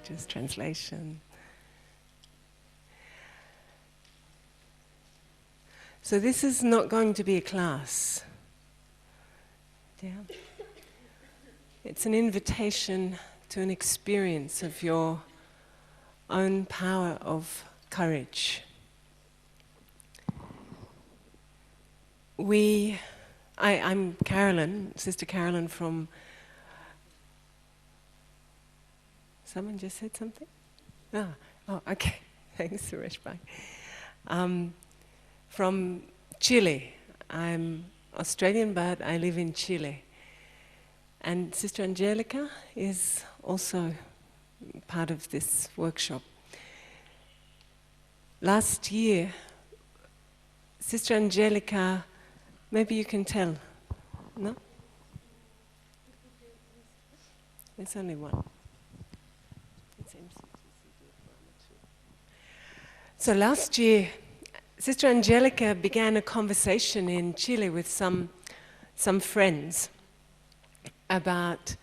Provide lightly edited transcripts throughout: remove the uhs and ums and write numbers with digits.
just translation. So this is not going to be a class. Yeah. It's an invitation to an experience of your own power of courage. I'm Carolyn, Sister Carolyn from... Someone just said something? Oh, okay. Thanks, Suresh. Bye. From Chile. I'm Australian, but I live in Chile. And Sister Angelica is also part of this workshop. Last year, Sister Angelica, maybe you can tell, no? There's only one. So last year, Sister Angelica began a conversation in Chile with some friends about,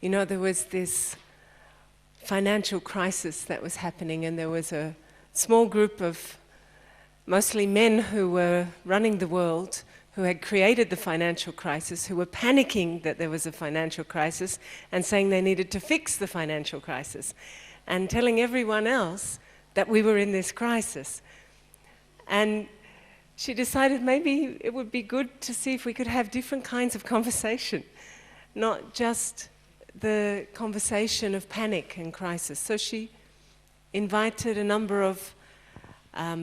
there was this financial crisis that was happening, and there was a small group of mostly men who were running the world, who had created the financial crisis, who were panicking that there was a financial crisis and saying they needed to fix the financial crisis, and telling everyone else that we were in this crisis. And she decided maybe it would be good to see if we could have different kinds of conversation, not just the conversation of panic and crisis. So she invited a number of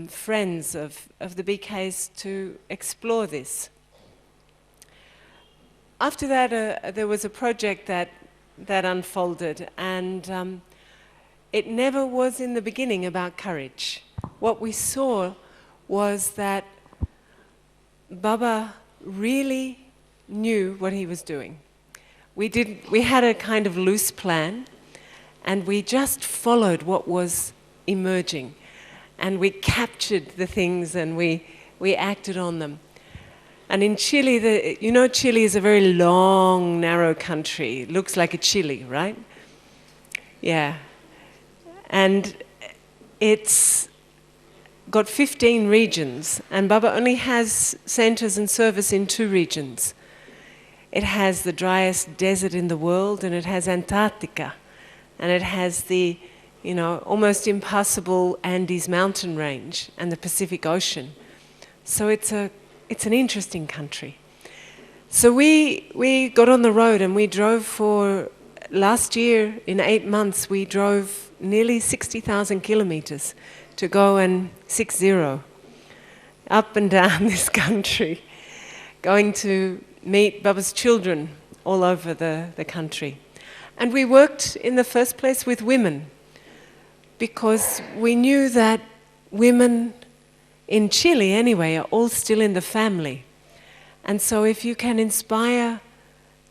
friends of the BKs to explore this. After that, there was a project that unfolded, and it never was in the beginning about courage. What we saw was that Baba really knew what he was doing. We had a kind of loose plan, and we just followed what was emerging. And we captured the things, and we acted on them. And in Chile, Chile is a very long, narrow country. It looks like a chili, right? Yeah. And it's got 15 regions, and Baba only has centers and service in 2 regions. It has the driest desert in the world, and it has Antarctica, and it has the almost impassable Andes mountain range and the Pacific Ocean. So it's an interesting country. So we got on the road, and we drove for, last year in 8 months, we drove nearly 60,000 kilometers to go and 60 up and down this country, going to meet Baba's children all over the country. And we worked in the first place with women, because we knew that women in Chile anyway are all still in the family. And so if you can inspire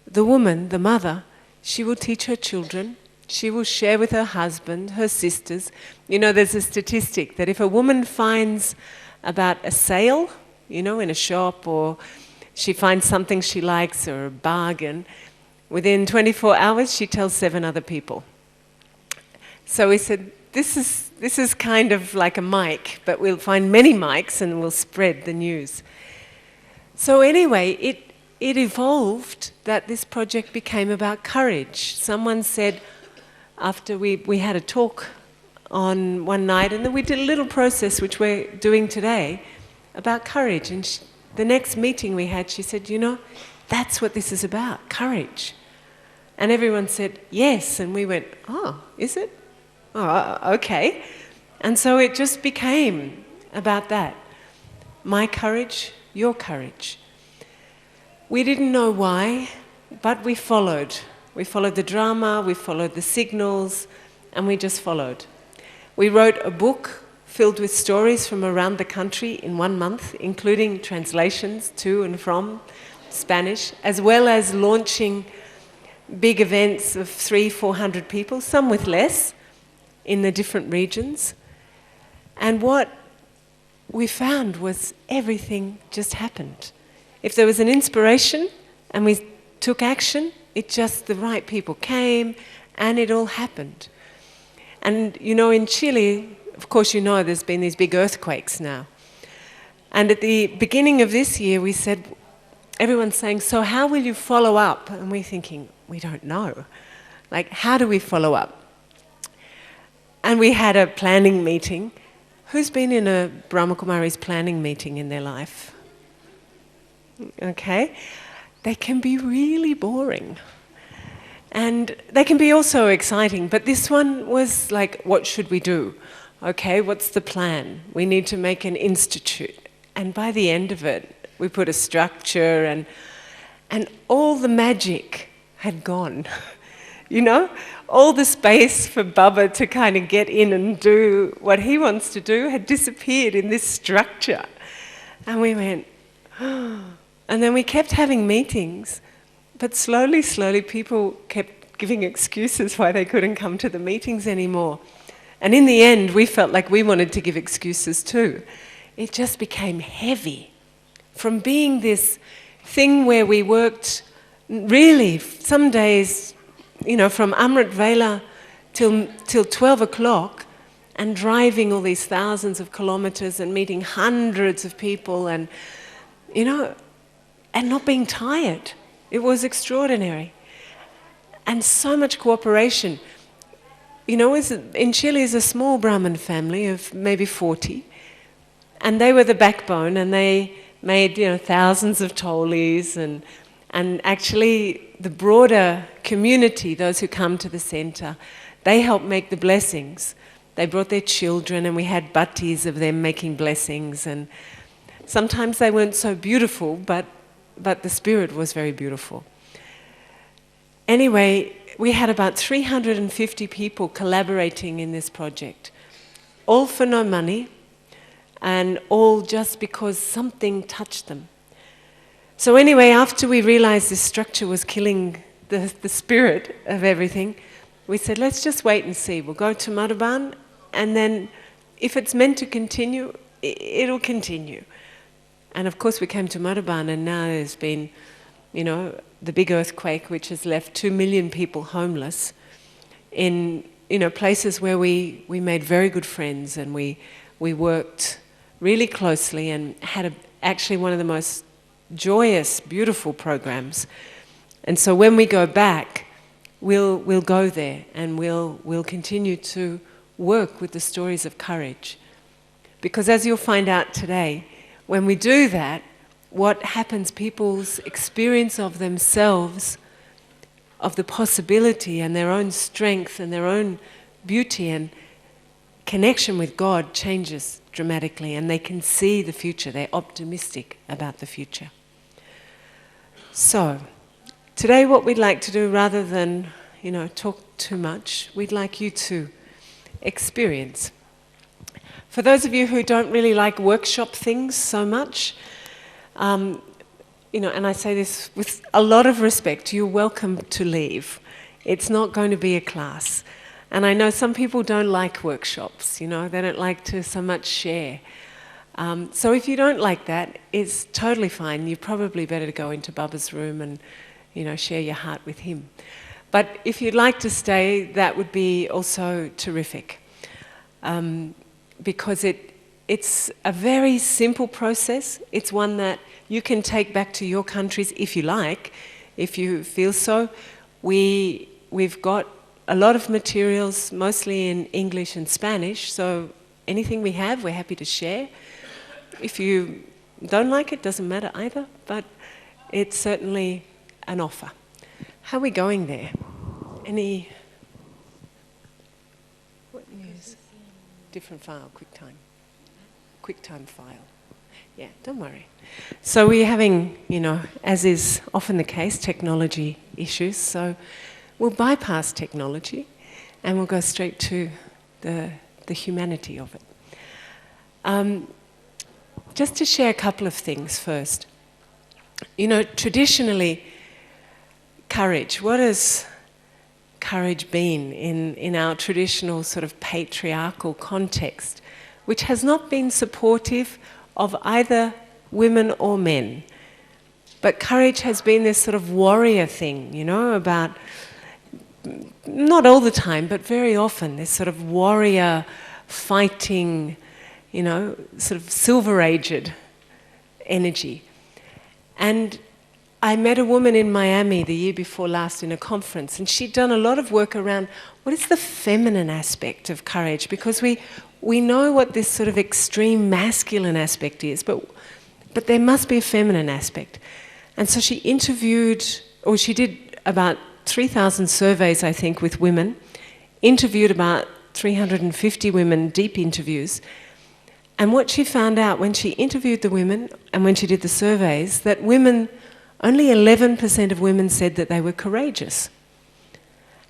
the woman, the mother, she will teach her children, she will share with her husband, her sisters. There's a statistic that if a woman finds about a sale, in a shop, or she finds something she likes or a bargain, within 24 hours she tells 7 other people. So we said, this is kind of like a mic, but we'll find many mics and we'll spread the news. So anyway, it evolved that this project became about courage. Someone said, after we had a talk on one night, and then we did a little process which we're doing today about courage. And the next meeting we had, she said, that's what this is about, courage. And everyone said, yes. And we went, oh, is it? Oh, okay. And so it just became about that. My courage, your courage. We didn't know why, but we followed. We followed the drama, we followed the signals, and we just followed. We wrote a book filled with stories from around the country in 1 month, including translations to and from Spanish, as well as launching big events of 300-400 people, some with less, in the different regions. And what we found was everything just happened. If there was an inspiration and we took action, the right people came, and it all happened. And you know, in Chile, of course you know there's been these big earthquakes now. And at the beginning of this year we said, everyone's saying, so how will you follow up? And we're thinking, we don't know. Like, how do we follow up? And we had a planning meeting. Who's been in a Brahmakumari's planning meeting in their life? Okay. They can be really boring. And they can be also exciting. But this one was like, what should we do? Okay, what's the plan? We need to make an institute. And by the end of it, we put a structure and all the magic had gone. You know, all the space for Baba to kind of get in and do what he wants to do had disappeared in this structure. And we went, oh. And then we kept having meetings, but slowly, people kept giving excuses why they couldn't come to the meetings anymore. And in the end, we felt like we wanted to give excuses too. It just became heavy. From being this thing where we worked really, some days, you know, from Amrit Vela till 12 o'clock, and driving all these thousands of kilometers and meeting hundreds of people and, you know, and not being tired. It was extraordinary. And so much cooperation. You know, in Chile is a small Brahmin family of maybe 40, and they were the backbone, and they made, you know, thousands of tolis, and actually the broader community, those who come to the center, they help make the blessings. They brought their children, and we had bhattis of them making blessings, and sometimes they weren't so beautiful, but the spirit was very beautiful. Anyway, we had about 350 people collaborating in this project, all for no money, and all just because something touched them. So anyway, after we realized this structure was killing the spirit of everything, we said, let's just wait and see. We'll go to Madhuban, and then if it's meant to continue, it'll continue. And of course we came to Madhuban, and now there's been, you know, the big earthquake which has left 2 million people homeless in, you know, places where we made very good friends, and we worked really closely and had actually one of the most joyous, beautiful programs. And so when we go back, we'll go there, and we'll continue to work with the stories of courage. Because as you'll find out today, when we do that, what happens, people's experience of themselves, of the possibility and their own strength and their own beauty and connection with God changes dramatically, and they can see the future. They're optimistic about the future. So, today what we'd like to do, rather than, you know, talk too much, we'd like you to experience. For those of you who don't really like workshop things so much, you know, and I say this with a lot of respect, you're welcome to leave. It's not going to be a class. And I know some people don't like workshops, you know, they don't like to so much share. So if you don't like that, it's totally fine. You're probably better to go into Baba's room and, you know, share your heart with him. But if you'd like to stay, that would be also terrific. Because it's a very simple process. It's one that you can take back to your countries if you like, if you feel so. We've got a lot of materials, mostly in English and Spanish, so anything we have, we're happy to share. If you don't like it, doesn't matter either, but it's certainly an offer. How are we going there? Any... What news? Different file, QuickTime file. Yeah, don't worry. So we're having, you know, as is often the case, technology issues, so we'll bypass technology and we'll go straight to the humanity of it. Just to share a couple of things first. You know, traditionally, courage, what has courage been in our traditional sort of patriarchal context, which has not been supportive of either women or men? But courage has been this sort of warrior thing, you know, about not all the time, but very often, this sort of warrior fighting, you know, sort of silver-aged energy. And I met a woman in Miami the year before last in a conference, and she'd done a lot of work around what is the feminine aspect of courage, because we know what this sort of extreme masculine aspect is, but there must be a feminine aspect. And so she interviewed, or she did about 3,000 surveys, I think, with women, interviewed about 350 women, deep interviews. And what she found out when she interviewed the women and when she did the surveys, that women, only 11% of women said that they were courageous.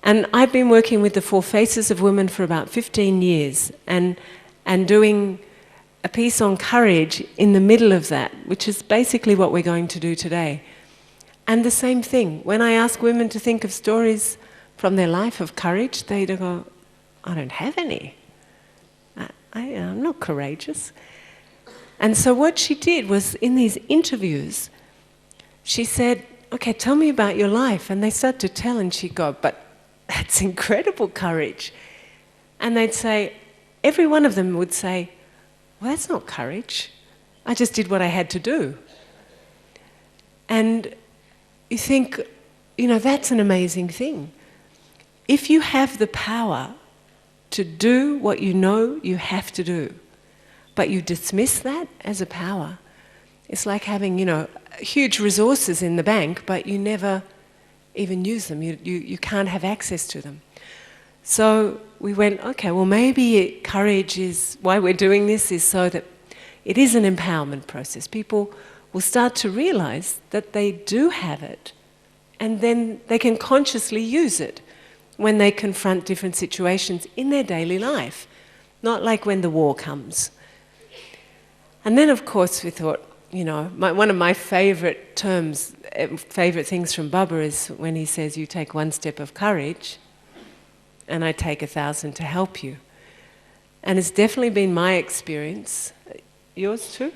And I've been working with the Four Faces of Women for about 15 years and doing a piece on courage in the middle of that, which is basically what we're going to do today. And the same thing, when I ask women to think of stories from their life of courage, they go, I don't have any. I'm not courageous. And so what she did was, in these interviews, she said, okay, tell me about your life. And they start to tell, and she'd go, but that's incredible courage. And they'd say, every one of them would say, well, that's not courage. I just did what I had to do. And you think, you know, that's an amazing thing. If you have the power to do what you know you have to do, but you dismiss that as a power, it's like having, you know, huge resources in the bank, but you never even use them. You can't have access to them. So we went, okay, well maybe courage is, why we're doing this is so that it is an empowerment process. People will start to realize that they do have it, and then they can consciously use it when they confront different situations in their daily life, not like when the war comes. And then of course we thought, you know, one of my favourite terms, favourite things from Baba is when he says, you take one step of courage and I take 1,000 to help you. And it's definitely been my experience. Yours too?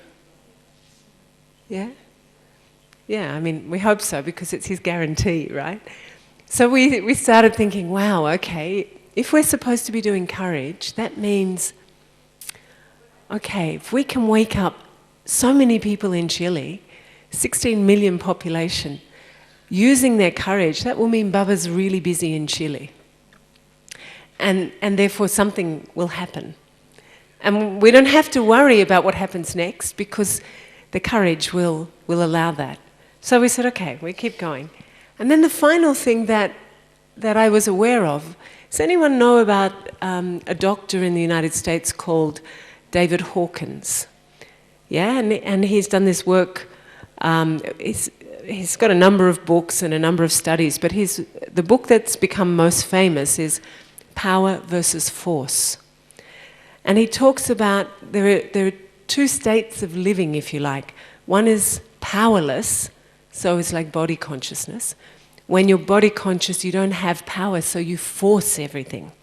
Yeah? Yeah, I mean, we hope so, because it's his guarantee, right? So we started thinking, wow, okay, if we're supposed to be doing courage, that means, okay, if we can wake up so many people in Chile, 16 million population, using their courage, that will mean Baba's really busy in Chile. And therefore something will happen. And we don't have to worry about what happens next, because the courage will allow that. So we said, okay, we keep going. And then the final thing that I was aware of, does anyone know about a doctor in the United States called David Hawkins? Yeah, and he's done this work. He's got a number of books and a number of studies, but the book that's become most famous is Power versus Force. And he talks about there are two states of living, if you like. One is powerless, so it's like body consciousness. When you're body conscious, you don't have power, so you force everything.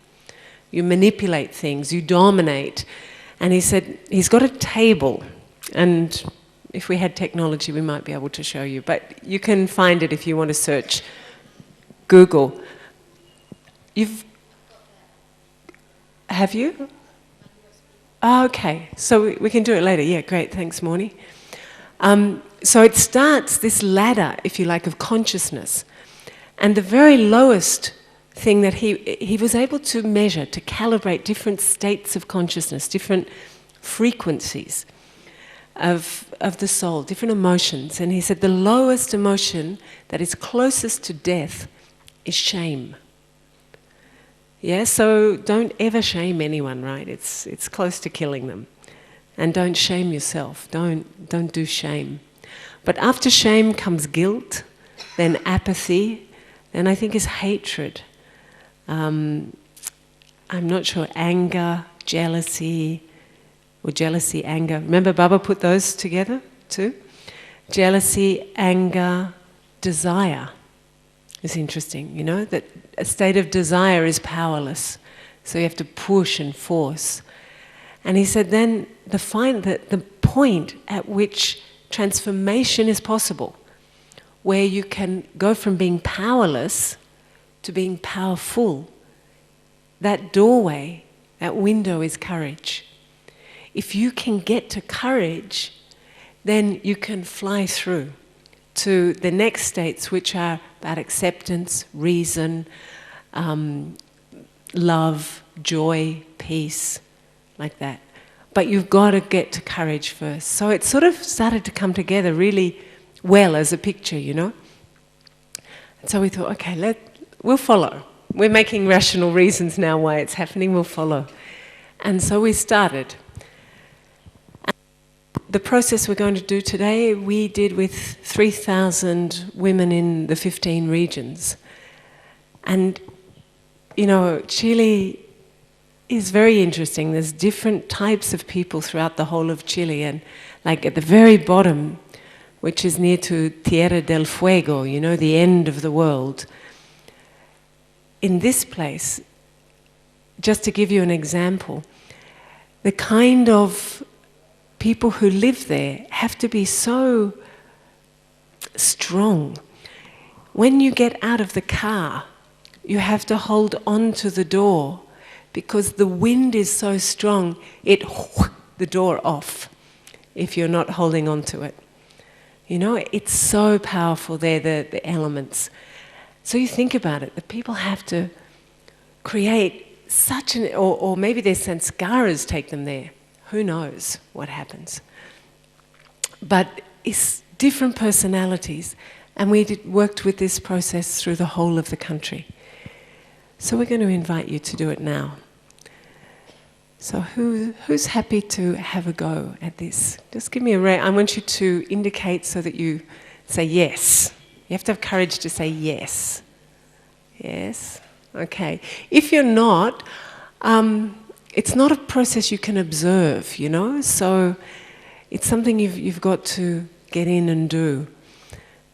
You manipulate things, you dominate. And he said, he's got a table, and if we had technology, we might be able to show you, but you can find it if you want to search Google. Have you? Oh, okay, so we can do it later. Yeah, great, thanks, Morny. So it starts this ladder, if you like, of consciousness. And the very lowest thing that he was able to measure, to calibrate different states of consciousness, different frequencies of the soul, different emotions. And he said the lowest emotion that is closest to death is shame. Yeah, so don't ever shame anyone, right? It's close to killing them. And don't shame yourself. Don't do shame. But after shame comes guilt, then apathy, then I think is hatred. I'm not sure, anger, jealousy, or jealousy, anger. Remember Baba put those together too? Jealousy, anger, desire. It's interesting, you know, that a state of desire is powerless. So you have to push and force. And he said then the point at which transformation is possible, where you can go from being powerless to being powerful, that doorway, that window is courage. If you can get to courage, then you can fly through to the next states, which are about acceptance, reason, love, joy, peace, like that. But you've got to get to courage first. So it sort of started to come together really well as a picture, you know. And so we thought, okay, we'll follow. We're making rational reasons now why it's happening, we'll follow. And so we started. The process we're going to do today, we did with 3,000 women in the 15 regions. And, you know, Chile is very interesting. There's different types of people throughout the whole of Chile. And like at the very bottom, which is near to Tierra del Fuego, you know, the end of the world. In this place, just to give you an example, the kind of people who live there have to be so strong. When you get out of the car, you have to hold on to the door because the wind is so strong, it the door off if you're not holding on to it. You know, it's so powerful there, the elements. So you think about it, the people have to create such an, or maybe their sanskaras take them there. Who knows what happens? But it's different personalities, and we worked with this process through the whole of the country. So we're going to invite you to do it now. So who's happy to have a go at this? Just give me a I want you to indicate so that you say yes. You have to have courage to say yes. Yes? Okay. If you're not, it's not a process you can observe, you know, so it's something you've got to get in and do.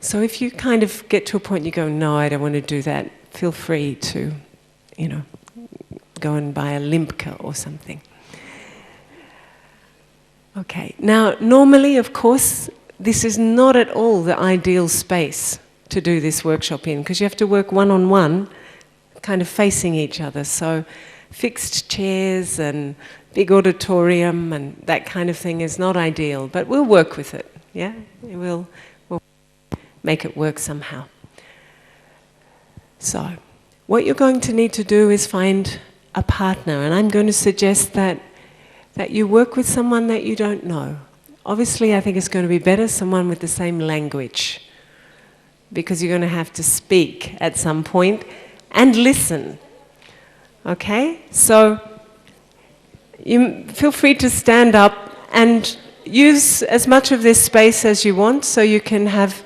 So if you kind of get to a point you go, no, I don't want to do that, feel free to, you know, go and buy a Limca or something. Okay, now normally, of course, this is not at all the ideal space to do this workshop in, because you have to work one-on-one, kind of facing each other. So fixed chairs and big auditorium and that kind of thing is not ideal, but we'll work with it, yeah? We'll make it work somehow. So, what you're going to need to do is find a partner, and I'm going to suggest that you work with someone that you don't know. Obviously, I think it's going to be better someone with the same language, because you're going to have to speak at some point and listen. Okay? So you feel free to stand up and use as much of this space as you want, so you can have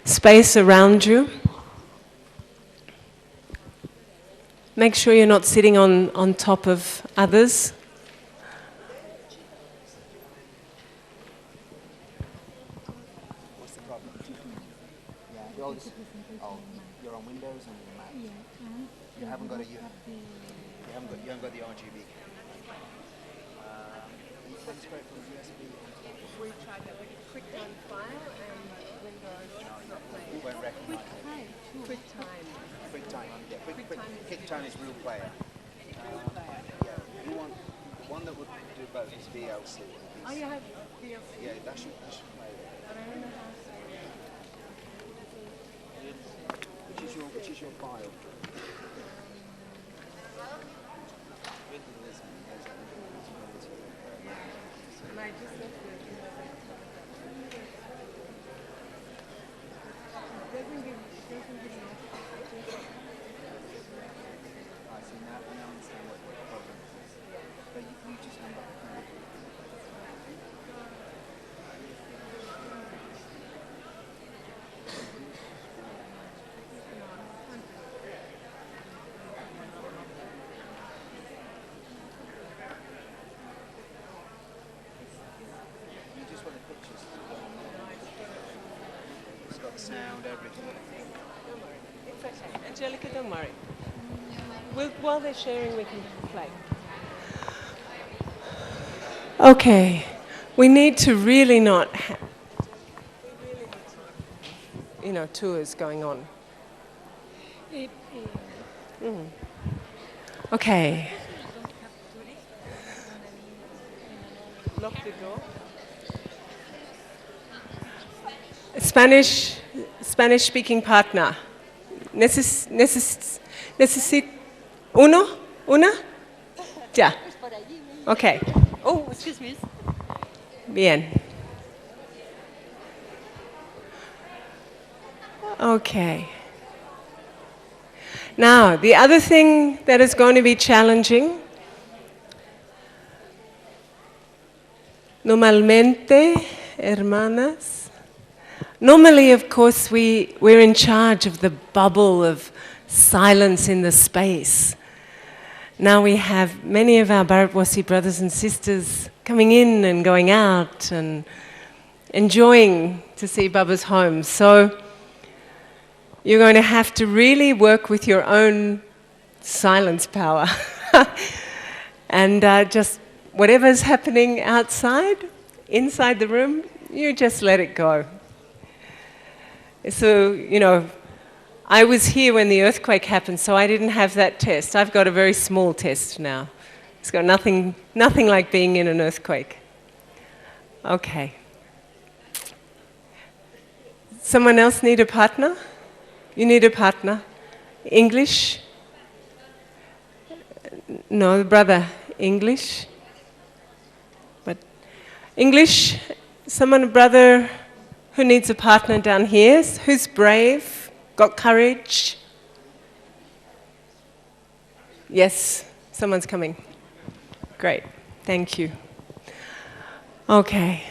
space around you. Make sure you're not sitting on top of others. What's the problem? Yeah, you're on Windows and Mac. You haven't got the RGB. You transfer it from USB onto We tried that with QuickTime File and Windows not playing. it won't recognise it. QuickTime. QuickTime, yeah. QuickTime is Real Player. Yeah, you want the one that would do both is VLC. Oh, you have VLC? Yeah, that should play it. But I don't know how to. Which is your file? And I just left it. It doesn't give I see now. I now understand what the problem is. But you just hang up the phone. You just want the pictures to go on there. It's got the sound, everything. Don't worry. It's okay. Angelica, don't worry. While they're sharing, we can play. Okay. We need to really not have, tours going on. Okay. Lock the door. Spanish speaking partner. Necesito uno? Una? Ya. Okay. Oh, excuse me. Bien. Okay. Now, the other thing that is going to be challenging, normalmente, hermanas, normally, of course, we're in charge of the bubble of silence in the space. Now we have many of our Bharatwasi brothers and sisters coming in and going out and enjoying to see Baba's home. So you're going to have to really work with your own silence power. And just whatever's happening outside, inside the room, you just let it go. So, you know, I was here when the earthquake happened, so I didn't have that test. I've got a very small test now. It's got nothing like being in an earthquake. Okay. Someone else need a partner? You need a partner? English? No, brother. English? But English? Someone, a brother who needs a partner down here? Who's brave? Got courage? Yes, someone's coming. Great, thank you. Okay.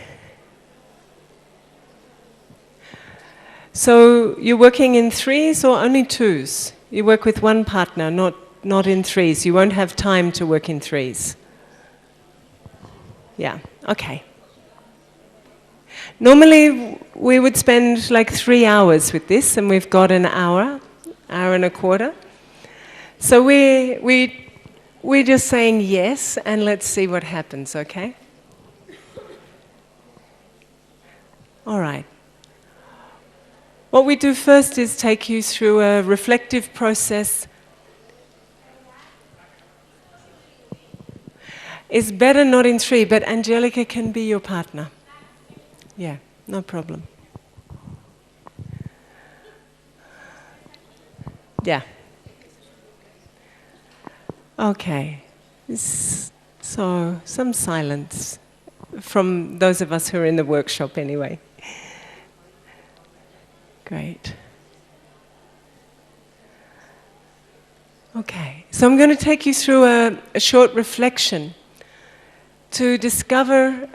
So you're working in threes or only twos? You work with one partner, not in threes. You won't have time to work in threes. Yeah, okay. Normally, we would spend like 3 hours with this, and we've got an hour and a quarter. So we're just saying yes, and let's see what happens, okay? All right. What we do first is take you through a reflective process. It's better not in three, but Angelica can be your partner. Yeah, no problem. Yeah. Okay. So, some silence from those of us who are in the workshop anyway. Great. Okay, so I'm going to take you through a short reflection to discover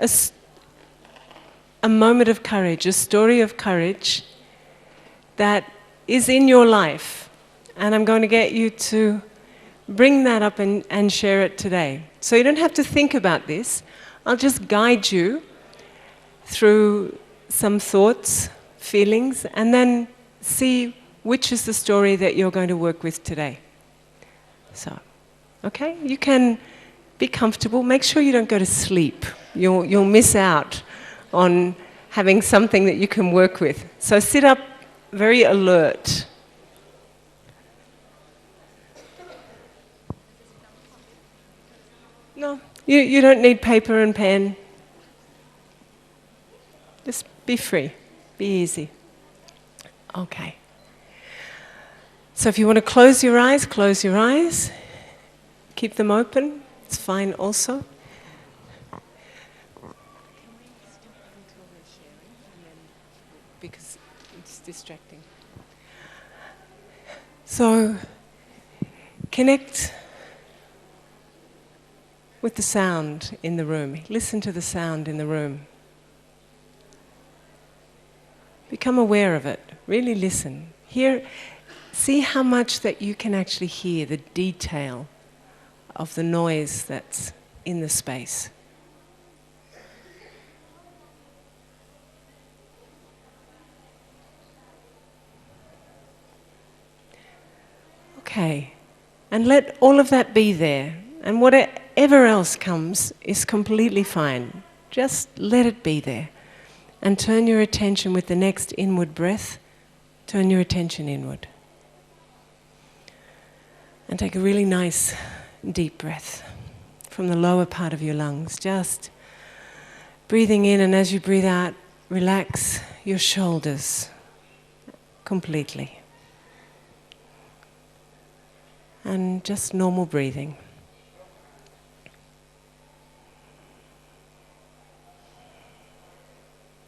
a moment of courage, a story of courage that is in your life. And I'm going to get you to bring that up and share it today. So you don't have to think about this. I'll just guide you through some thoughts, feelings, and then see which is the story that you're going to work with today. So, okay, you can be comfortable. Make sure you don't go to sleep. You'll miss out on having something that you can work with. So sit up very alert. No, you don't need paper and pen. Just be free, be easy. Okay. So if you want to close your eyes, close your eyes. Keep them open, it's fine also. Because it's distracting. So, connect with the sound in the room. Listen to the sound in the room. Become aware of it. Really listen. See how much that you can actually hear, the detail of the noise that's in the space. Okay, and let all of that be there. And whatever else comes is completely fine. Just let it be there. And turn your attention with the next inward breath, turn your attention inward. And take a really nice deep breath from the lower part of your lungs. Just breathing in, and as you breathe out, relax your shoulders completely. And just normal breathing.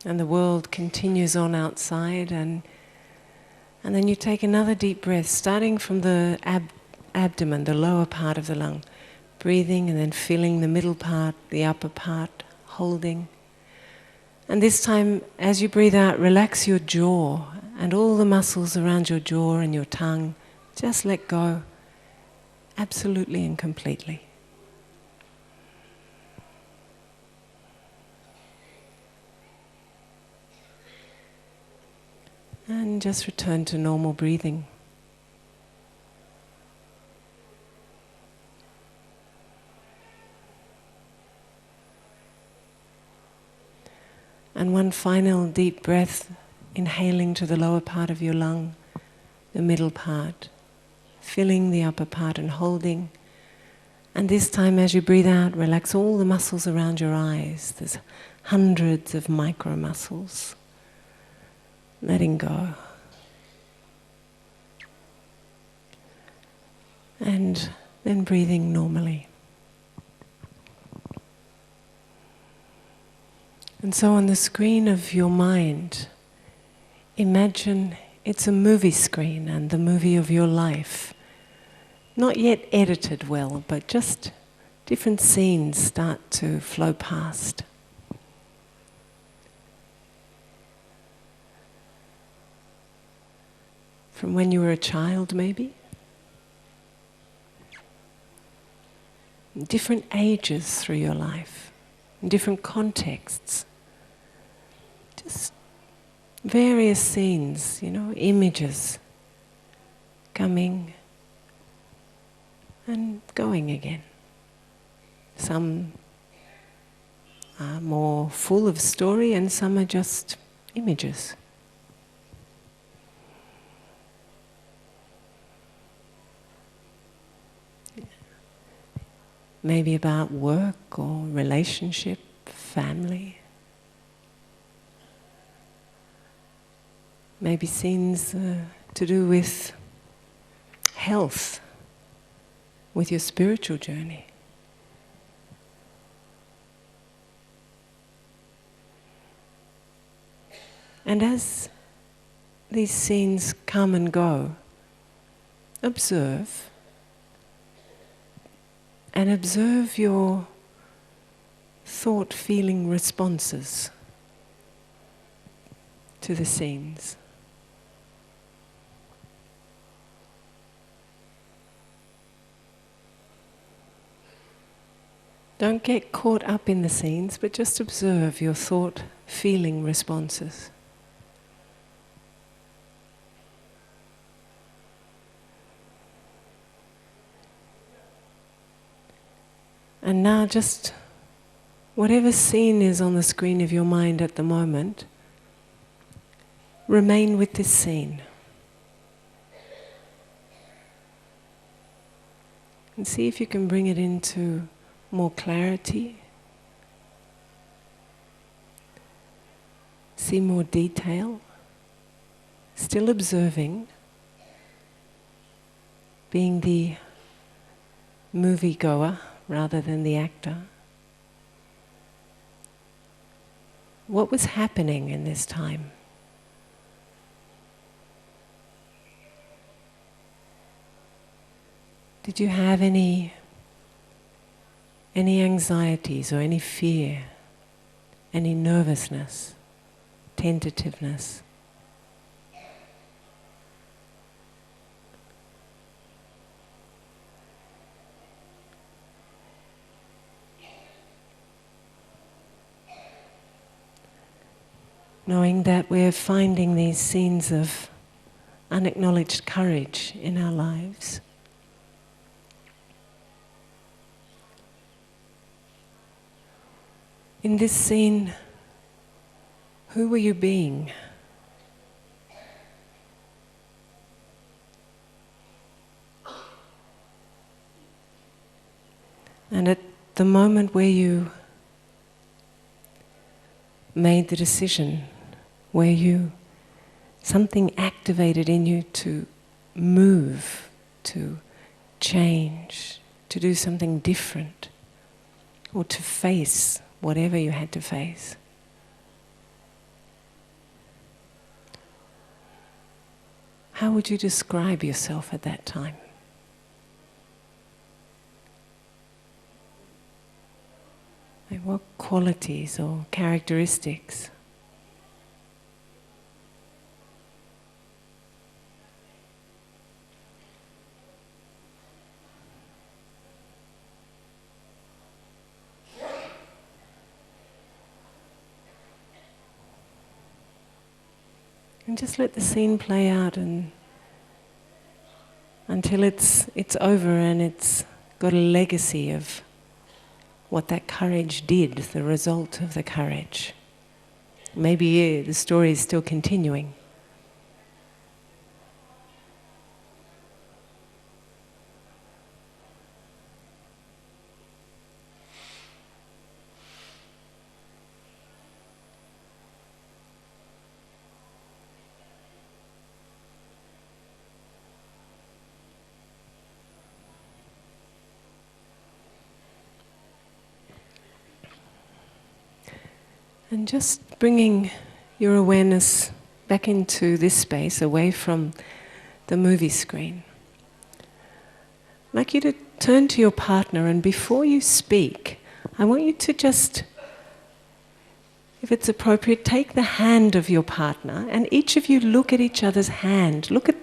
And the world continues on outside, and then you take another deep breath, starting from the abdomen, the lower part of the lung. Breathing and then feeling the middle part, the upper part, holding. And this time, as you breathe out, relax your jaw and all the muscles around your jaw and your tongue. Just let go, absolutely and completely. And just return to normal breathing. And one final deep breath, inhaling to the lower part of your lung, the middle part, filling the upper part and holding. And this time as you breathe out, relax all the muscles around your eyes. There's hundreds of micro muscles. Letting go. And then breathing normally. And so on the screen of your mind, imagine it's a movie screen and the movie of your life. Not yet edited well, but just different scenes start to flow past. From when you were a child, maybe. Different ages through your life, in different contexts. Just various scenes, images coming and going again. Some are more full of story and some are just images. Maybe about work or relationship, family. Maybe scenes to do with health, with your spiritual journey. And as these scenes come and go, observe. And observe your thought-feeling responses to the scenes. Don't get caught up in the scenes, but just observe your thought-feeling responses. And now just whatever scene is on the screen of your mind at the moment, remain with this scene. And see if you can bring it into more clarity. See more detail. Still observing, being the moviegoer rather than the actor. What was happening in this time? Did you have any anxieties or any fear, any nervousness, tentativeness? Knowing that we're finding these scenes of unacknowledged courage in our lives. In this scene, who were you being? And at the moment where you made the decision, where something activated in you to move, to change, to do something different, or to face whatever you had to face. How would you describe yourself at that time? Like what qualities or characteristics? And just let the scene play out until it's over and it's got a legacy of what that courage did, the result of the courage. Maybe the story is still continuing. And just bringing your awareness back into this space, away from the movie screen. I'd like you to turn to your partner, and before you speak, I want you to just, if it's appropriate, take the hand of your partner, and each of you look at each other's hand. Look at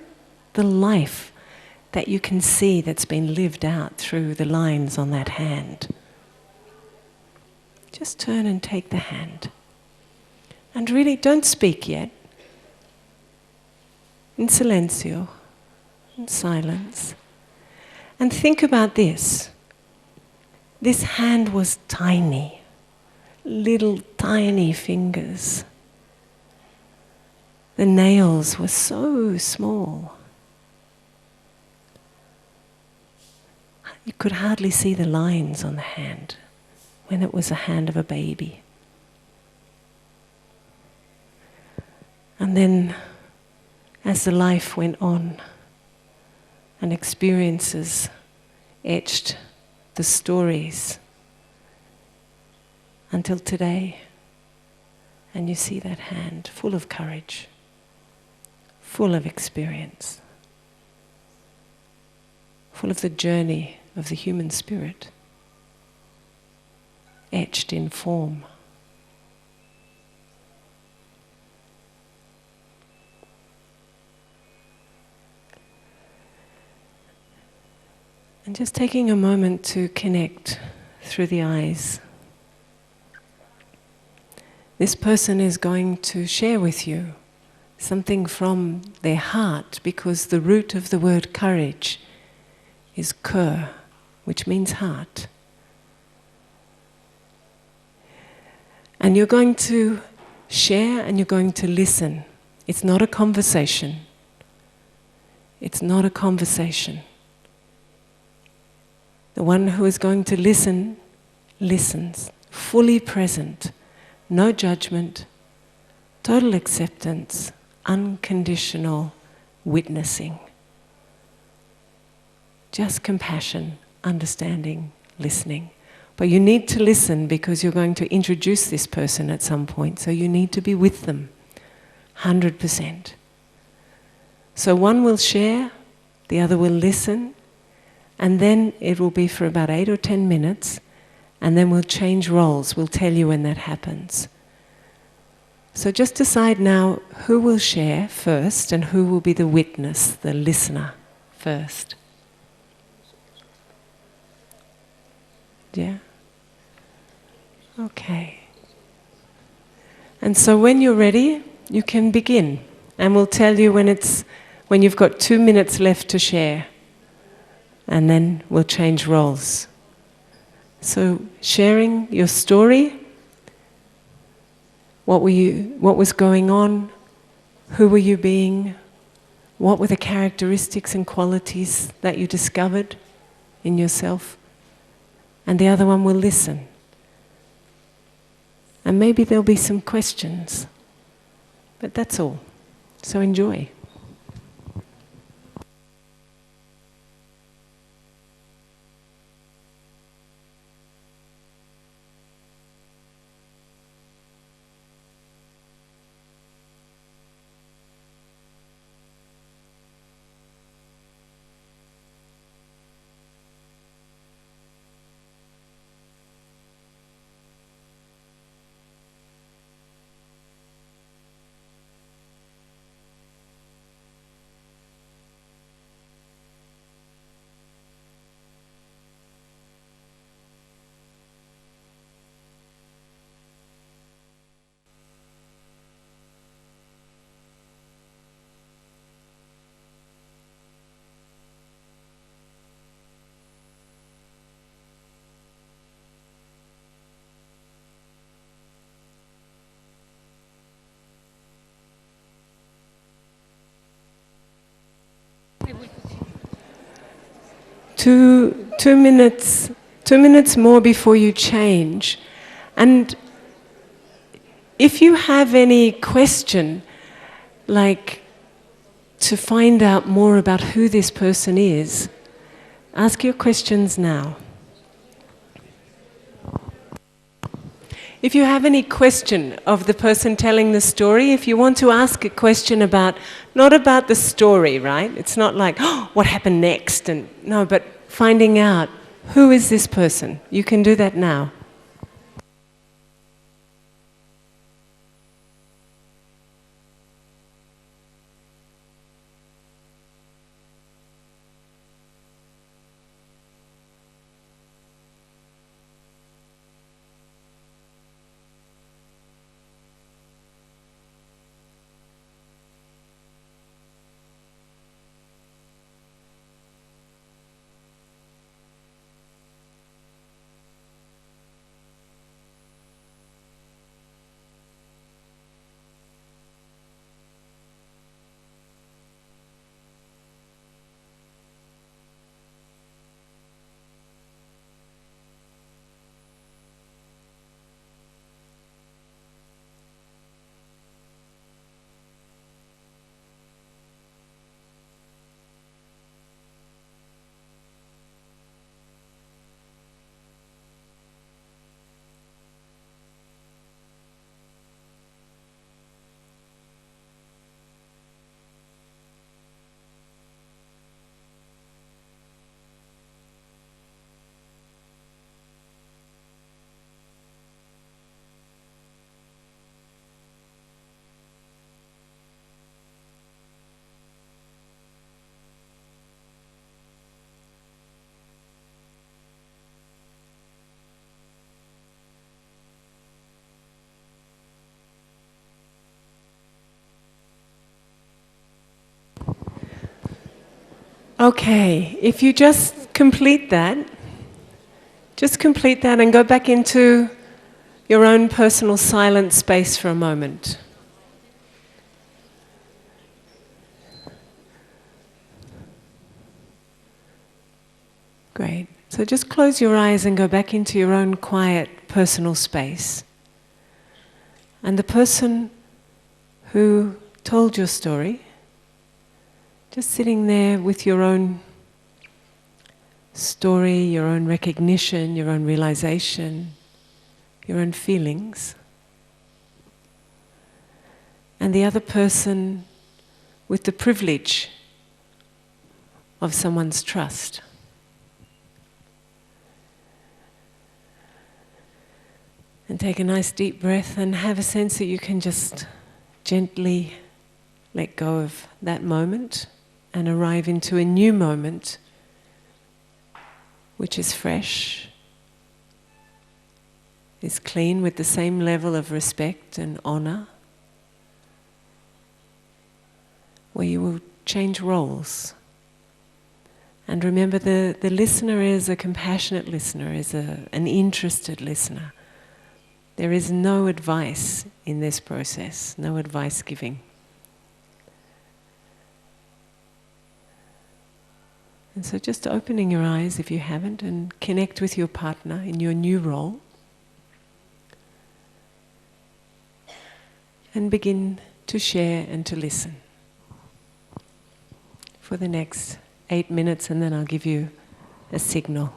the life that you can see that's been lived out through the lines on that hand. Just turn and take the hand. And really, don't speak yet. In silencio, in silence. And think about this. This hand was tiny. Little tiny fingers. The nails were so small. You could hardly see the lines on the hand when it was the hand of a baby. And then, as the life went on and experiences etched the stories until today, and you see that hand full of courage, full of experience, full of the journey of the human spirit, etched in form. And just taking a moment to connect through the eyes. This person is going to share with you something from their heart, because the root of the word courage is cœur, which means heart. And you're going to share and you're going to listen. It's not a conversation. It's not a conversation. The one who is going to listen, listens, fully present, no judgment, total acceptance, unconditional witnessing. Just compassion, understanding, listening. But you need to listen because you're going to introduce this person at some point, so you need to be with them, 100%. So one will share, the other will listen, and then it will be for about 8 or 10 minutes, and then we'll change roles. We'll tell you when that happens. So just decide now who will share first and who will be the witness, the listener first. Yeah? Okay. And so when you're ready, you can begin. And we'll tell you when you've got 2 minutes left to share. And then we'll change roles. So sharing your story, what was going on, who were you being, what were the characteristics and qualities that you discovered in yourself, and the other one will listen. And maybe there'll be some questions, but that's all. So enjoy. Two minutes more before you change. And if you have any question, like to find out more about who this person is, ask your questions now. If you have any question of the person telling the story, if you want to ask a question about, not about the story, right? It's not like, oh, what happened next? And no, but finding out, who is this person? You can do that now. Okay, if you just complete that and go back into your own personal silent space for a moment. Great. So just close your eyes and go back into your own quiet personal space. And the person who told your story, just sitting there with your own story, your own recognition, your own realization, your own feelings. And the other person with the privilege of someone's trust. And take a nice deep breath and have a sense that you can just gently let go of that moment and arrive into a new moment which is fresh, is clean with the same level of respect and honor, where you will change roles. And remember, the listener is a compassionate listener, is an interested listener. There is no advice in this process, no advice giving. And so just opening your eyes if you haven't, and connect with your partner in your new role. And begin to share and to listen for the next 8 minutes, and then I'll give you a signal.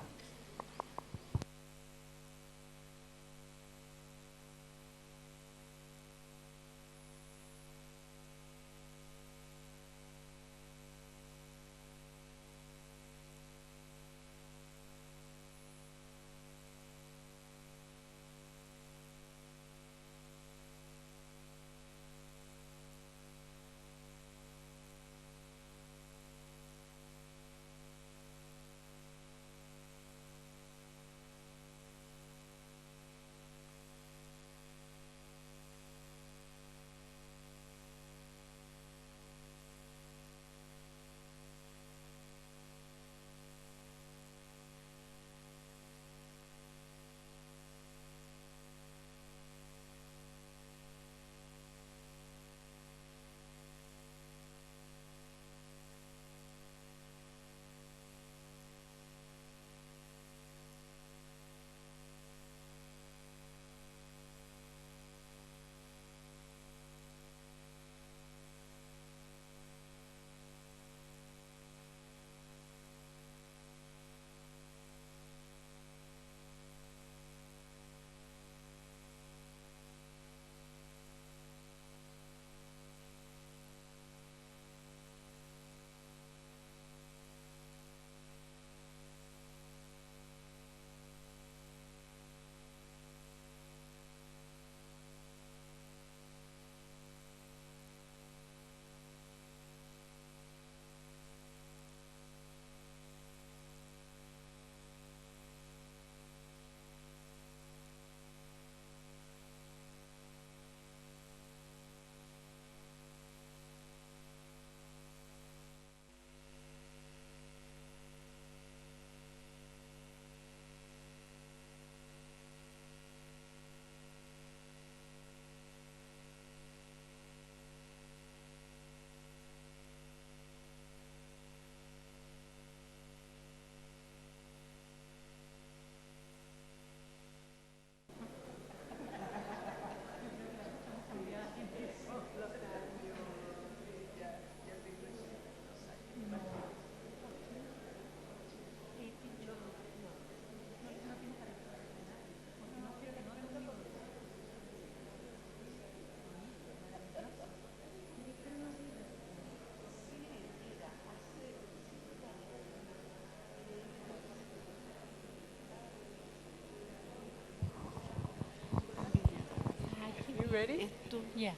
Ready? Yeah.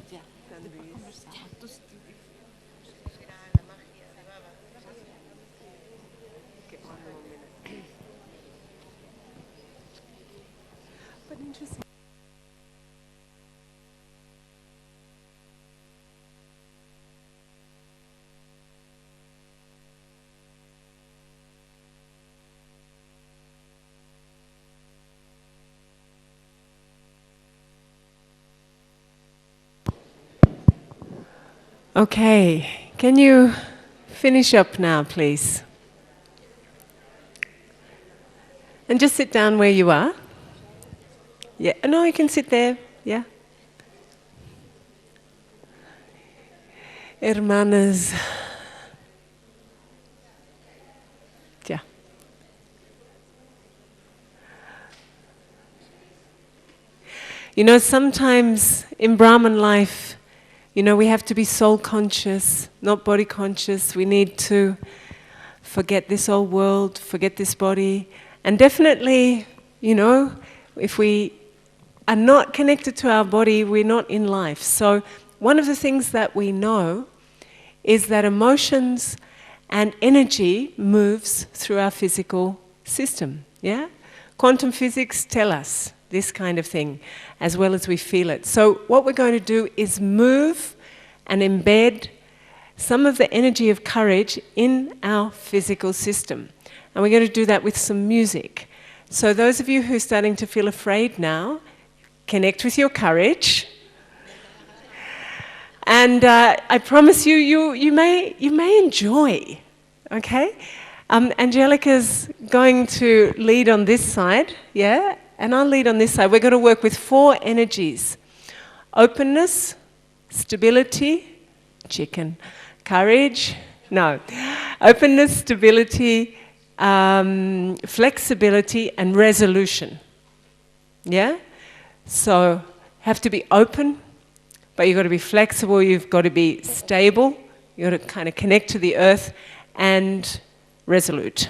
Get one more minute. But interesting. Okay, can you finish up now, please? And just sit down where you are. Yeah, no, you can sit there, yeah. Hermanas. Yeah. You know, sometimes in Brahman life, you know, we have to be soul conscious, not body conscious. We need to forget this old world, forget this body. And definitely, you know, if we are not connected to our body, we're not in life. So one of the things that we know is that emotions and energy moves through our physical system, yeah? Quantum physics tell us this kind of thing, as well as we feel it. So what we're going to do is move and embed some of the energy of courage in our physical system. And we're going to do that with some music. So those of you who are starting to feel afraid now, connect with your courage. And I promise you, you may enjoy Okay? Angelica's going to lead on this side, yeah? And I'll lead on this side. We're going to work with 4 energies. Openness, stability, chicken, courage, no. Openness, stability, flexibility, and resolution. Yeah? So, have to be open, but you've got to be flexible, you've got to be stable, you've got to kind of connect to the earth, and resolute.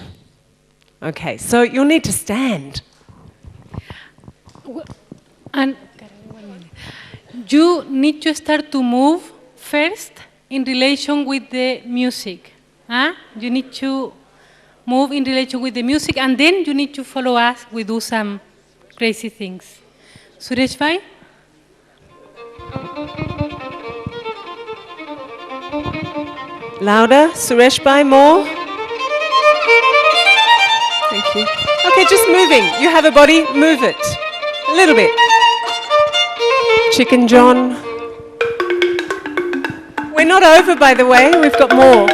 Okay, so you'll need to stand. And you need to start to move first in relation with the music. Huh? You need to move in relation with the music, and then you need to follow us. We do some crazy things. Suresh bhai? Louder, Suresh bhai, more. Thank you. Okay, just moving. You have a body, move it. A little bit. Chicken John. We're not over, by the way. We've got more.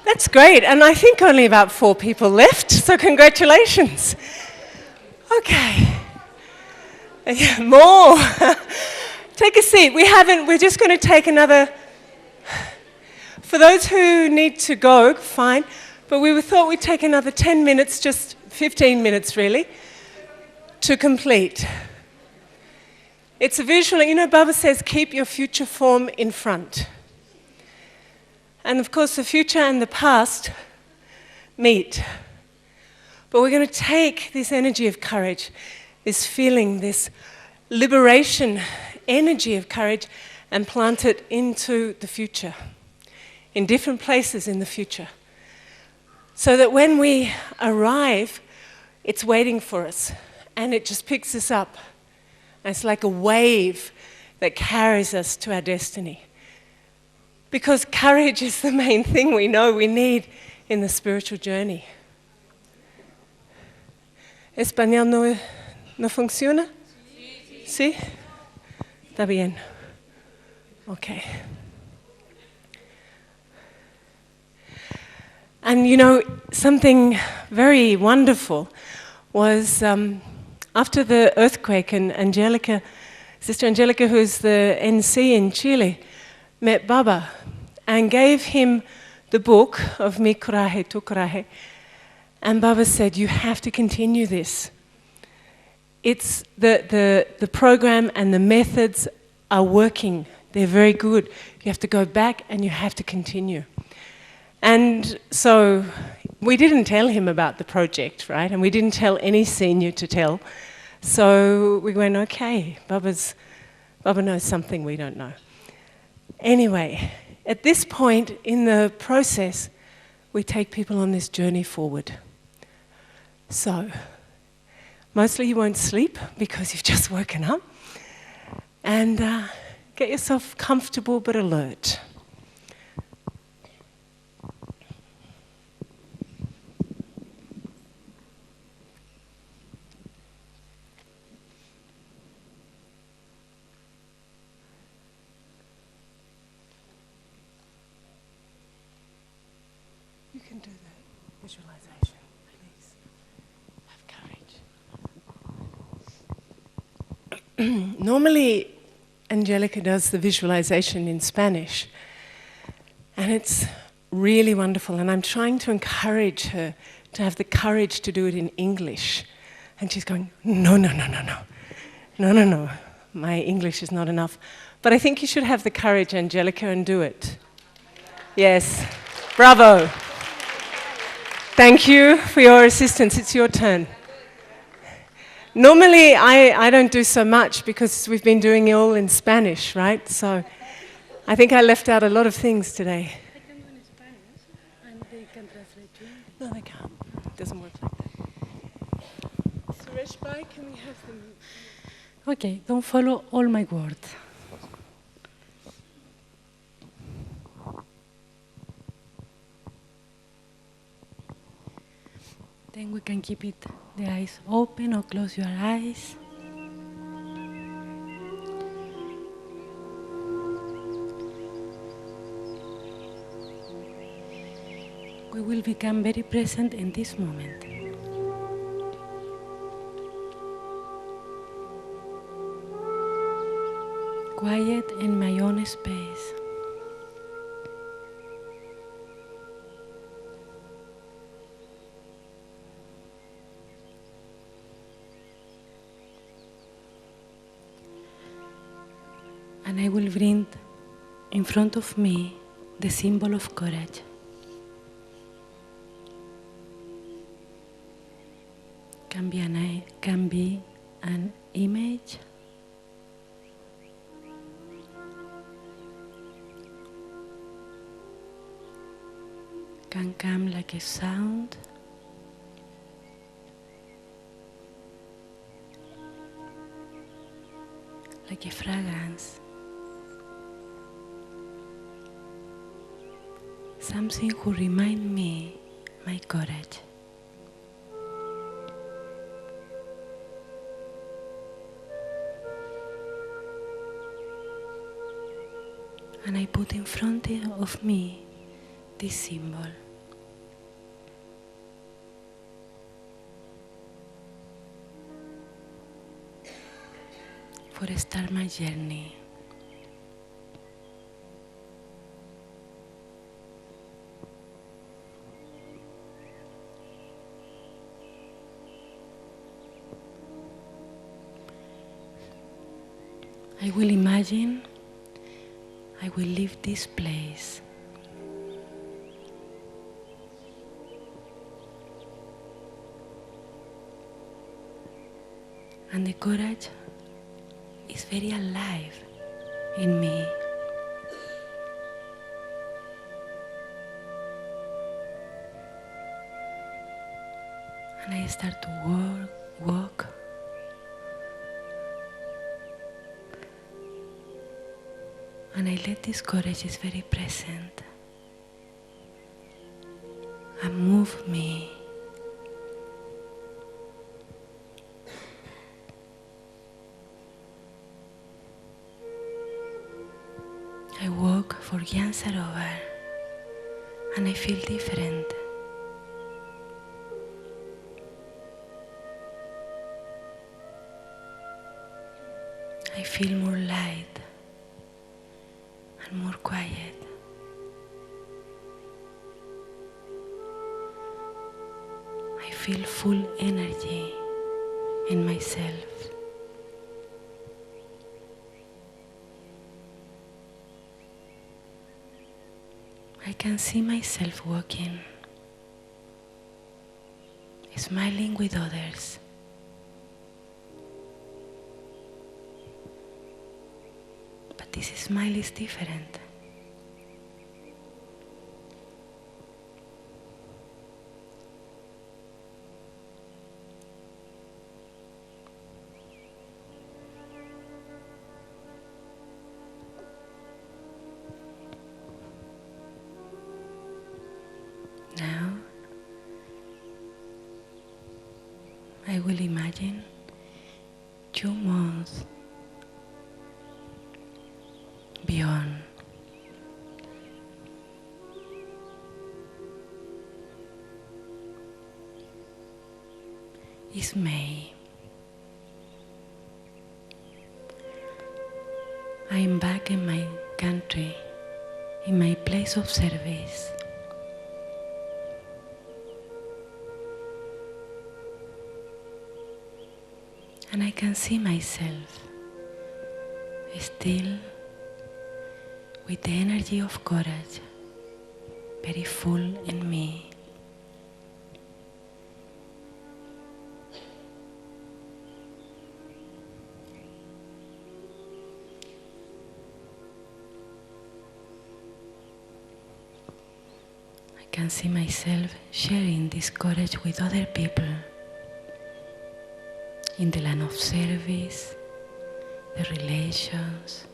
That's great, and I think only about 4 people left, so congratulations. Okay. More. Take a seat. We're just going to take another, for those who need to go, fine, but we thought we'd take another 10 minutes, just 15 minutes really, to complete. It's a visual, you know, Baba says, keep your future form in front. And of course, the future and the past meet. But we're going to take this energy of courage, this feeling, this liberation energy of courage, and plant it into the future, in different places in the future. So that when we arrive, it's waiting for us, and it just picks us up. And it's like a wave that carries us to our destiny. Because courage is the main thing we know we need in the spiritual journey. ¿Español no funciona? Sí. Está bien. Okay. And you know, something very wonderful was after the earthquake, and Angelica, Sister Angelica, who's the NC in Chile, met Baba and gave him the book of Mi Coraje, Tu Coraje. And Baba said, you have to continue this. it's the program and the methods are working. They're very good. You have to go back and you have to continue. And so we didn't tell him about the project, right? And we didn't tell any senior to tell. So we went, okay, Baba knows something we don't know. Anyway, at this point in the process, we take people on this journey forward. So, mostly you won't sleep because you've just woken up. And get yourself comfortable but alert. You can do the visualization, please. Have courage. Normally, Angelica does the visualization in Spanish, and it's really wonderful. And I'm trying to encourage her to have the courage to do it in English. And she's going, no, no, no, no, no. No, no, no. My English is not enough. But I think you should have the courage, Angelica, and do it. Yes. Bravo. Thank you for your assistance. It's your turn. Normally, I don't do so much because we've been doing it all in Spanish, right? So I think I left out a lot of things today. I can do in Spanish and they can translate you. No, they can't. It doesn't work like that. Suresh Bhai, can we have them? Okay, don't follow all my words. Then we can keep it, the eyes open or close your eyes. We will become very present in this moment. Quiet in my own space. And I will bring in front of me the symbol of courage. Can be an image, can come like a sound, like a fragrance, something who remind me my courage. And I put in front of me this symbol. For start my journey. I will imagine I will leave this place. And the courage is very alive in me. And I start to walk. And I let this courage is very present and move me. I walk for Gyan Sarovar and I feel different. I feel more light and more quiet. I feel full energy in myself. I can see myself walking, smiling with others. But this smile is different. Now, I will imagine 2 months beyond. It's May. I am back in my country, in my place of service. And I can see myself still with the energy of courage very full in me. I can see myself sharing this courage with other people in the line of service, the relations,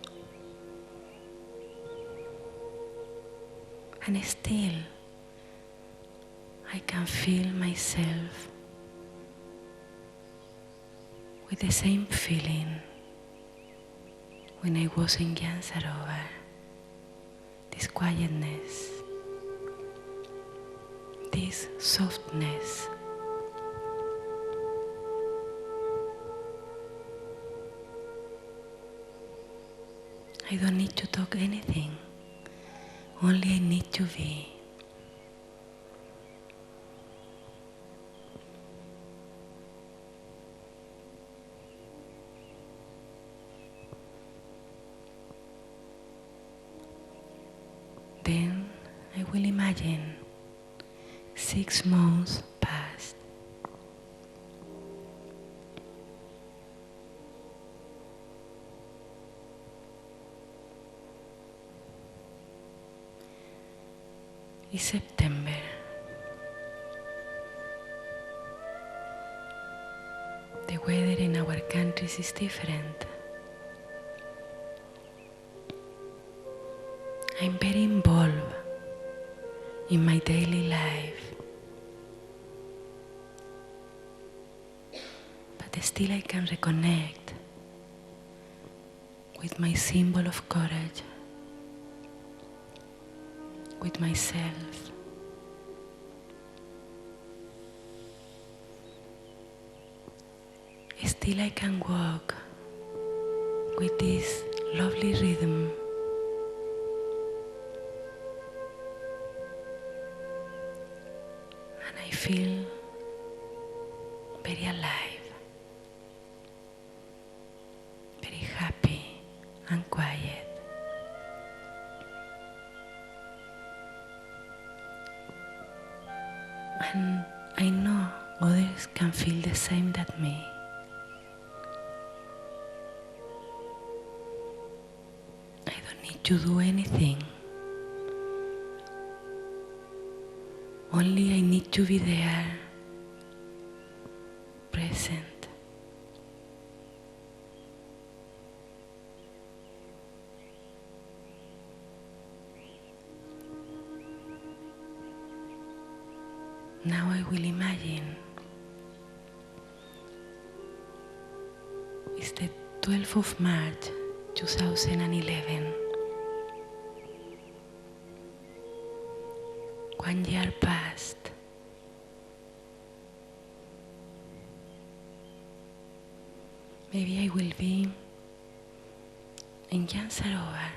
and still I can feel myself with the same feeling when I was in Gyan Sarovar, this quietness, this softness. I don't need to talk anything, only I need to be. Then I will imagine 6 months passed. It's September. The weather in our countries is different. I'm very involved in my daily life, but still I can reconnect with my symbol of courage, with myself. Still I can walk with this lovely rhythm. And I feel very alive, very happy and quiet. And I know others can feel the same that me. I don't need to do anything. Only I need to be there, present. Now I will imagine it's the 12th of March 2011. 1 year passed. Maybe I will be in Gyan Sarovar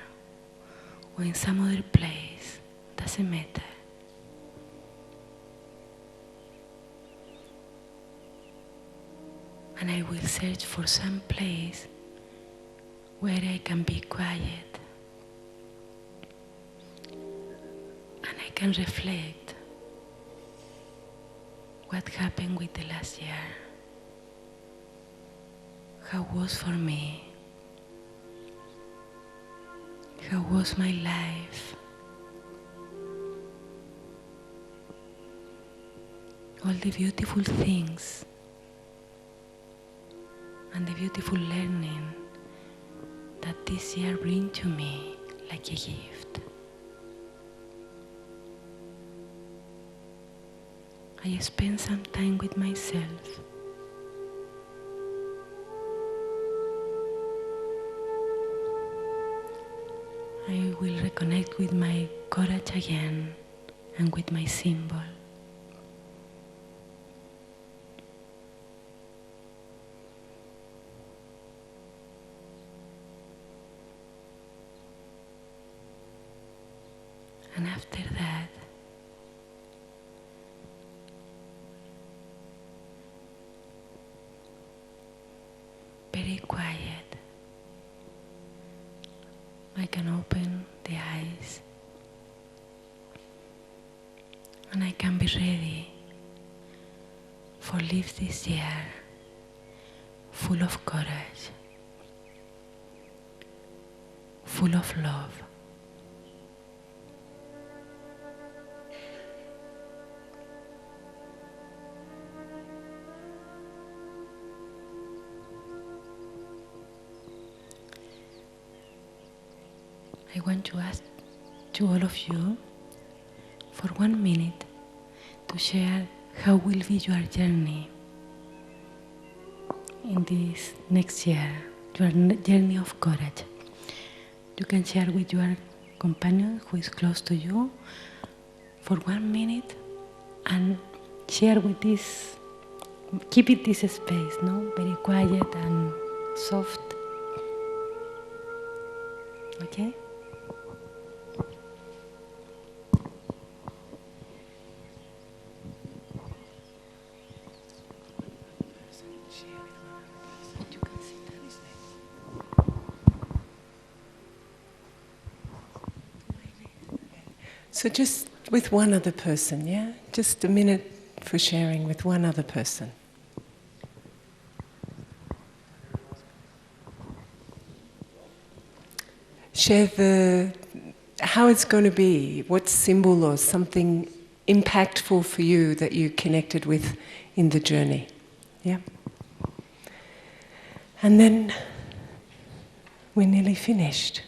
or in some other place, doesn't matter. And And I will search for some place where I can be quiet and I can reflect what happened with the last year, how was for me, how was my life, all the beautiful things and the beautiful learning that this year bring to me like a gift. I spend some time with myself. I will reconnect with my courage again and with my symbol. And after that, very quiet, I can open the eyes and I can be ready for live this year full of courage, full of love. I want to ask to all of you for 1 minute to share how will be your journey in this next year, your journey of courage. You can share with your companion who is close to you for 1 minute and share with this, keep it this space, no? Very quiet and soft. Okay? So just with one other person, yeah? Just a minute for sharing with one other person. Share how it's going to be, what symbol or something impactful for you that you connected with in the journey. Yeah? And then we're nearly finished.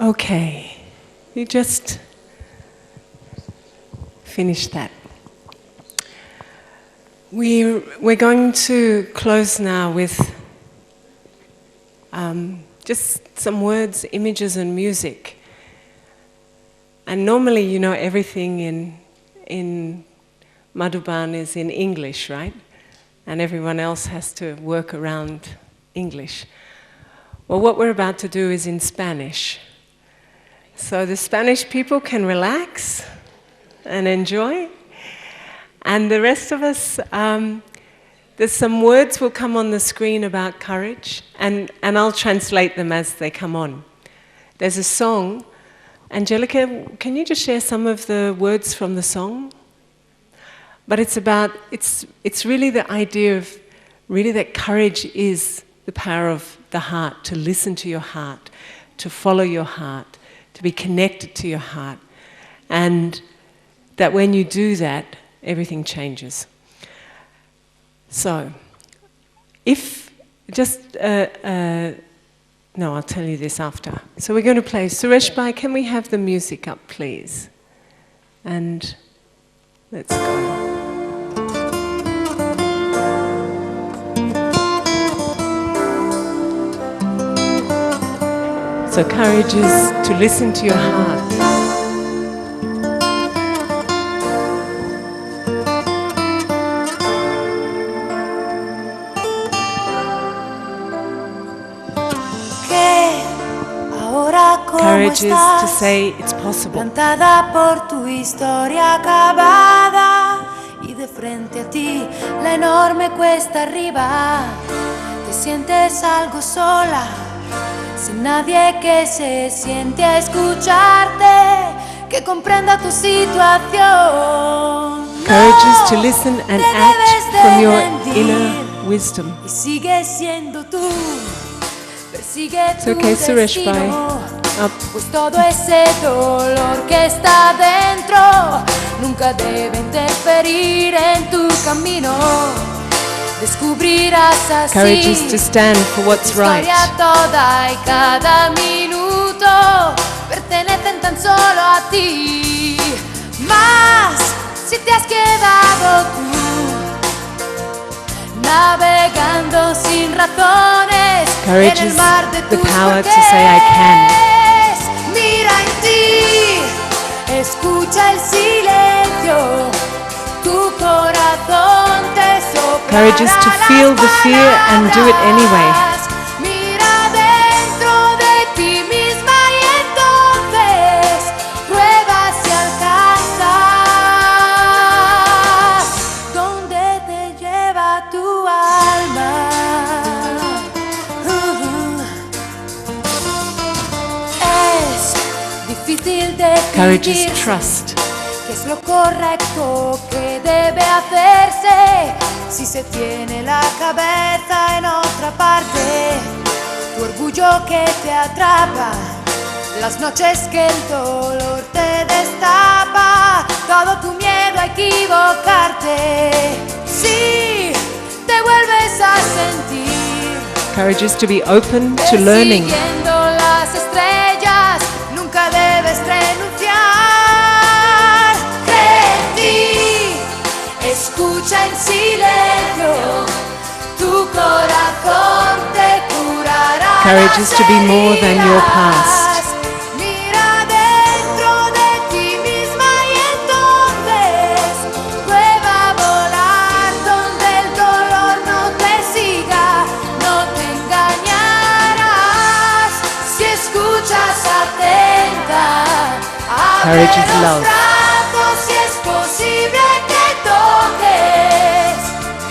Okay, you just finished that. We're going to close now with just some words, images and music. And normally, you know, everything in Madhuban is in English, right? And everyone else has to work around English. Well, what we're about to do is in Spanish. So the Spanish people can relax and enjoy. And the rest of us, there's some words will come on the screen about courage, and I'll translate them as they come on. There's a song. Angelica, can you just share some of the words from the song? But it's really the idea of really that courage is the power of the heart, to listen to your heart, to follow your heart, to be connected to your heart. And that when you do that, everything changes. So, if just, no, I'll tell you this after. So we're going to play. Suresh Bhai, can we have the music up, please? And let's go. So courage is to listen to your heart. Courage is to say it's possible. Plantada por tu historia acabada y de frente a ti la enorme cuesta arriba. Te sientes algo sola, sin nadie que se siente a escucharte, que comprenda tu situación. Courage is to listen and act from your inner wisdom. Y sigue siendo tú. It's okay, Suresh Bhai. Up. Pues todo ese dolor que está dentro nunca debe interferir en tu camino. Descubrirás así courage is to stand for what's right. Toda y cada minuto pertenecen tan solo a ti. Más si te has quedado tú navegando sin razones courage en el mar de the tus power to porqués. say I can. Mira en ti, escucha el silencio, tu corazón te soplará. Courage is to feel the fear and do it anyway. Mira dentro de ti misma y entonces prueba si alcanzas donde te lleva tu alma. Difícil Courage is decidir trust. qué es lo correcto que debe hacerse si se tiene la cabeza en otra parte. Tu orgullo que te atrapa, las noches que el dolor te destapa, todo tu miedo a equivocarte. Si te vuelves a sentir Courage is to be open to learning. persiguiendo las estrellas, nunca debes renunciar. Cree en ti, escucha en silencio, tu corazón te curará. Courage is to be more than your past. Mira dentro de ti misma y entonces prueba a volar donde el dolor no te siga, no te engañarás si escuchas atenta. Courage is love. Si es posible que toques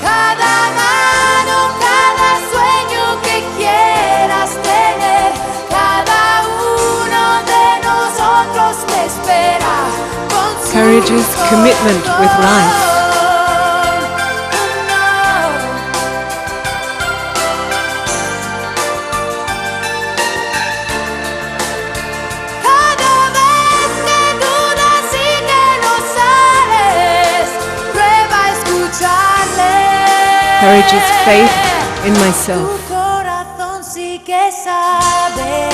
cada mano, cada sueño que quieras tener, cada uno de nosotros te espera con su Courage is commitment with life. Cada vez que dudas y que no sales, prueba a escucharle. Courage is faith in myself. Tu corazón sí que sabe.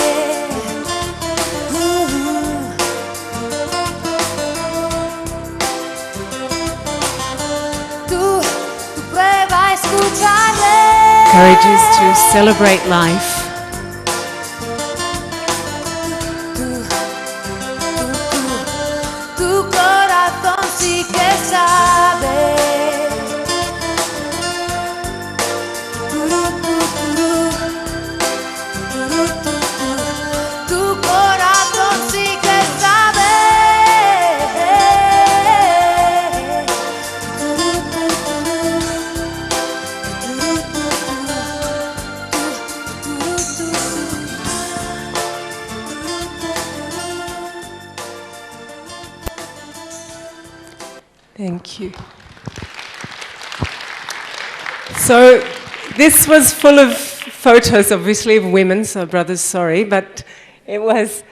encourages to celebrate life. Tu corazón sí que sabe. Tu corazón sí que sabe. Thank you. So this was full of photos, obviously, of women, so brothers, sorry, but it was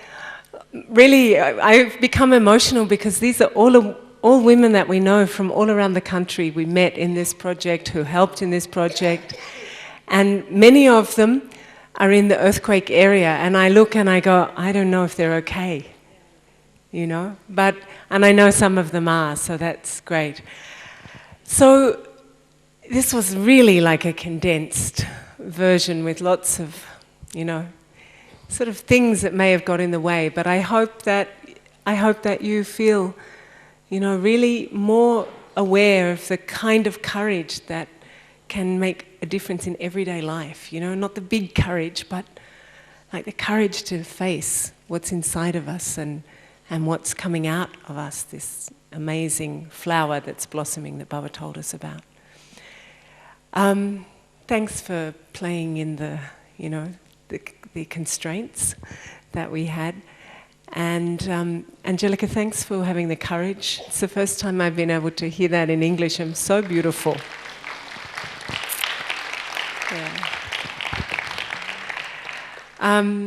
really, I've become emotional because these are all women that we know from all around the country we met in this project, who helped in this project, and many of them are in the earthquake area, and I look and I go, I don't know if they're okay, you know, and I know some of them are, so that's great. So this was really like a condensed version with lots of, you know, sort of things that may have got in the way, but I hope that you feel, you know, really more aware of the kind of courage that can make a difference in everyday life, you know, not the big courage, but like the courage to face what's inside of us and what's coming out of us, this amazing flower that's blossoming that Baba told us about. Thanks for playing in the, you know, the constraints that we had. And Angelica, thanks for having the courage. It's the first time I've been able to hear that in English. I'm so beautiful. Yeah.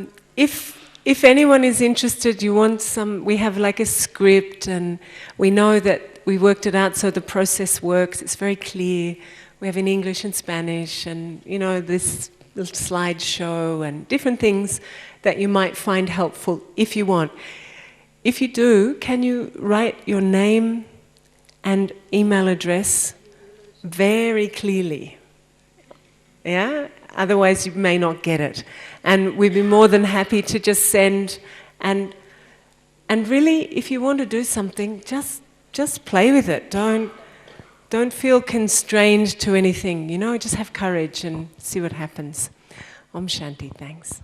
If anyone is interested, you want some, we have like a script, and we know that we worked it out so the process works. It's very clear. We have in English and Spanish, and you know, this little slideshow and different things that you might find helpful if you want. If you do, can you write your name and email address very clearly? Yeah? Otherwise you may not get it. And we'd be more than happy to just send, and really, if you want to do something, just play with it. Don't feel constrained to anything, you know, just have courage and see what happens. Om Shanti, thanks.